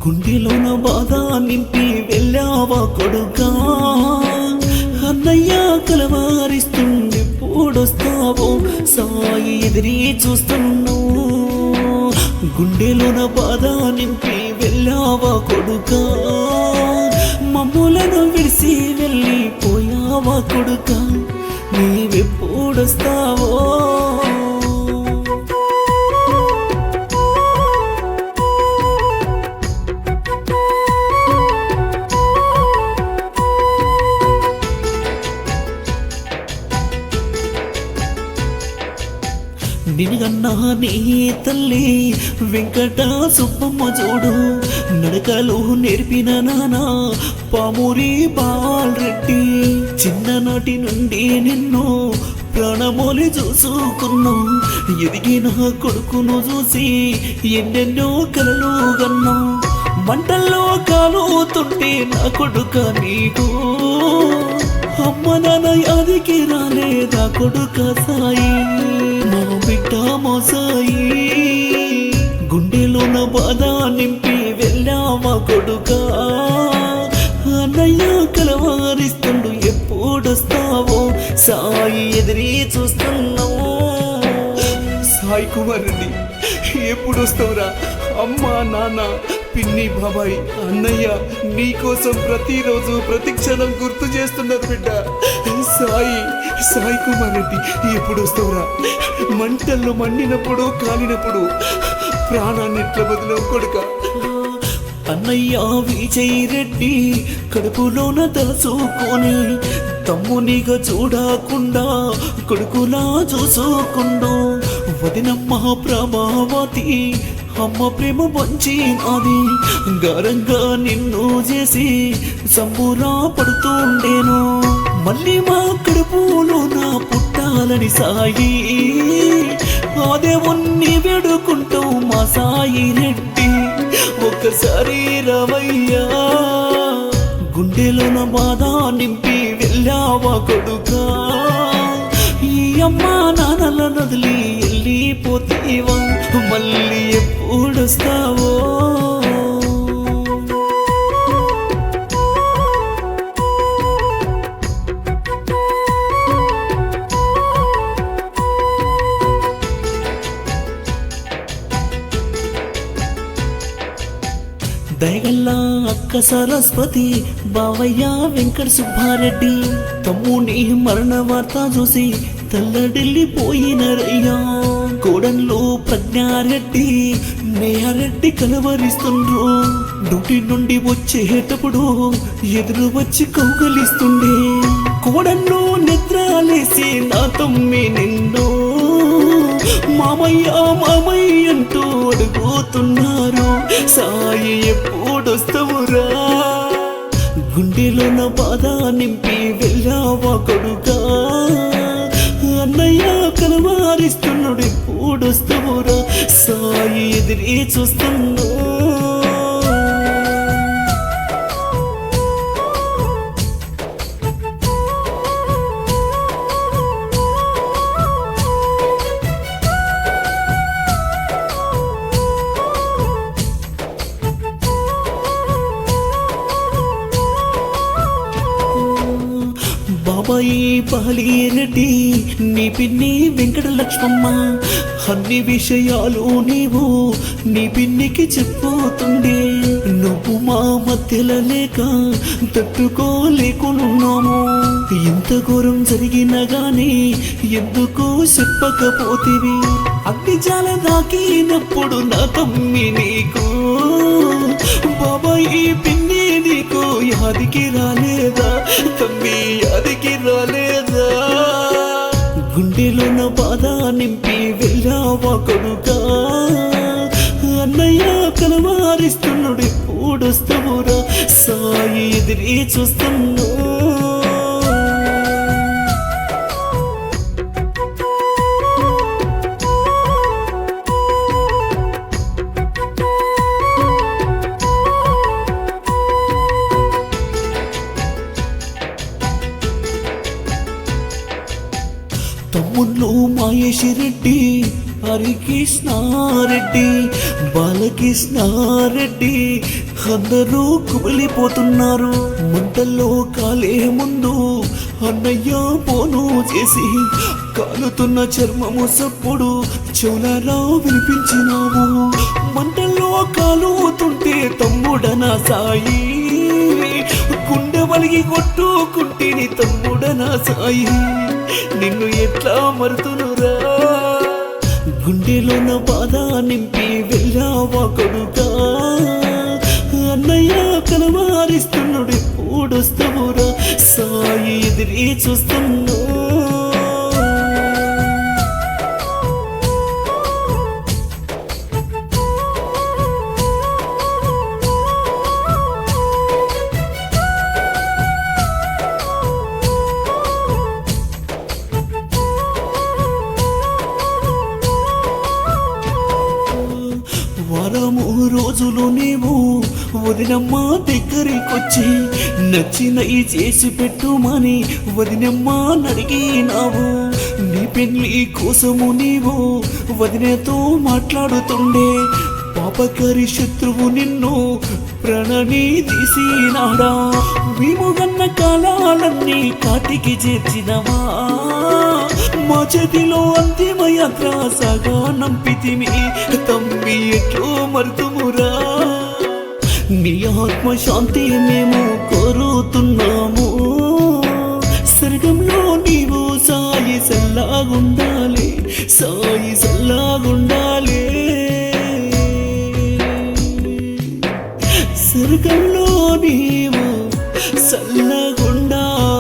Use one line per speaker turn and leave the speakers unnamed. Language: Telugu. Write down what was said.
గుండెలోన బాధ నింపి వెళ్ళావా కొడుకా, అన్నయ్య కలవారిస్తుండి పూడొస్తావో సాయి ఎదిరి చూస్తున్నావు. గుండెలోన బాధ నింపి వెళ్ళావా కొడుకా, మమ్ములను విడిసి వెళ్ళిపోయావా కొడుకా, నీవెప్పుడొస్తావో. నిన్నగన్నా నీ తల్లి వెంకట సుబ్బమ్మ చూడు, నడకలు నేర్పిన నానా పామూరి బాలరెడ్డి. చిన్ననాటి నుండి నిన్ను ప్రాణమోలి చూసుకున్నా, ఎదిగిన కొడుకును చూసి ఎన్నెన్నో కలలు కన్నా. మంటల్లో కాలుతుంటే నా కొడుక నీకు, అమ్మ నాన్న యాదికి రాలేదా కొడుక సాయి, నా బిడ్డ మోసాయి. గుండెలోన బాధ నింపి వెళ్ళావా కొడుకా, అన్నయ్య కలవారిస్తుండు ఎప్పుడొస్తావో సాయి ఎదిరి చూస్తున్నావు. సాయి కుమార్ రెడ్డి ఎప్పుడొస్తావురా? అమ్మ నాన్న పిన్ని బాబాయ్ అన్నయ్య నీకోసం ప్రతిరోజు ప్రతి క్షణం గుర్తు చేస్తున్నారు బిడ్డ. సాయి కుమార్ రెడ్డి ఎప్పుడు వస్తావురా? మంటల్లో మండినప్పుడు కాలినప్పుడు ప్రాణాన్ని ఎట్లా బదులు కొడుక. అన్నయ్య విజయ్ రెడ్డి కడుపులోన తలచుకొని తమ్మునిగా చూడకుండా కొడుకులా చూసుకుండా, వదినమ్మ ప్రభావతి అమ్మ ప్రేమ మంచి నాది, గారంగా నిన్ను చేసి సంబూరా పడుతుండేను. మళ్ళీ మా కడుపులో నా పుట్టాలని సాయి, అదే ఉన్ని వేడుకుంటావు మా సాయి రెడ్డి, ఒక్కసారి రవయ్యా. గుండెలోన బాధ నింపి వెళ్ళావా కొడుకా, ఈ అమ్మ నాన్నల నదిలి వెళ్ళిపోతేవా, మళ్ళీ ఎప్పుడొస్తావో. దయగల్లా అక్క సరస్వతి, బావయ్య వెంకట సుబ్బారెడ్డి, తమ్ముని మరణ వార్త చూసి తల్లడిల్లిపోయినరయ్యా. కోడన్లో ప్రజ్ఞారెడ్డి నేయారెడ్డి కలవరిస్తుండ్రు, డ్యూటీ నుండి వచ్చేటప్పుడు ఎదురు వచ్చి కౌగలిస్తుండే. కోడన్లో నిద్రలేసి నా తమ్మి నిన్ను మామయ్య మామయ్య అంటూ అడుగుతున్నారు, సాయి ఎప్పుడొస్తావురా? గుండెలోన బాధ నింపి వెళ్ళావా కొడుకా, అన్నయ్య కలవారిస్తున్నాడు ఎప్పుడొస్తావురా, సాయి ఎదిరి చూస్తున్నా. బాబాయి బాలిరెడ్డి నీ పిన్ని వెంకట లక్ష్మమ్మ, అన్ని విషయాలు నీవు నీ పిన్నికి చెప్పుతుండే. నువ్వు మా మధ్యలో లేక తట్టుకోలేకున్నాము, ఇంత ఘోరం జరిగినా గాని ఎందుకు చెప్పకపోతివి. అగ్నిజాల దాకినప్పుడు నా తమ్మి నీకు, బాబాయి పిన్ని నీకు యాదికి రాలేదా తమ్మి, యాదికి రాలేదా? గుండెలోన బాధ నింపి వెళ్ళావా కొడుకా, అన్నయ్య కలవారిస్తున్నాడు ఎప్పుడొస్తావురా, సాయి ఎదిరి చూస్తున్నా. తమ్ముళ్ళు మహేష్ రెడ్డి హరికృష్ణారెడ్డి బాలకృష్ణారెడ్డి అందరూ కుమిలిపోతున్నారు. మంటల్లో కాలే ముందు అన్నయ్య పోను చేసి కాలుతున్న చర్మము సప్పుడు చెవులారా వినిపించినావు. మంటల్లో కాలుతుంటే తమ్ముడనా సాయి, గుండె వలిగి కొట్టుకుంటేని తమ్ముడనా సాయి, నిన్ను ఎట్లా మరుతునురా. గుండెలోన బాధ నింపి వెళ్ళావా కొడుకా, అన్నయ్య కలవారిస్తున్నాడు ఎప్పుడొస్తావురా సాయి, ఎదిరి చూస్తున్నా. వారము రోజులు నీవు వదినమ్మ దగ్గరికొచ్చి నచ్చినవి చేసి పెట్టుమని వదినమ్మ నడిగినావు. నీ పెళ్లి కోసము నీవు వదినతో మాట్లాడుతుండే పాపకరి శత్రువు నిన్ను ప్రణని తీసినాడా. విముగన్న కాలాలన్నీ కాటికి చేర్చినవా, మా చేతిలో అంతిమ యాత్ర సాగా నంపితిమి తమ్మి ఎట్లో మరుతుమురా. నీ ఆత్మశాంతి మేము కోరుతున్నాము, స్వర్గంలో నీవు సాయి సల్లాగుండాలి, సాయి సల్లాగుండాలి, స్వర్గంలో నీవు సల్లగుండాలి.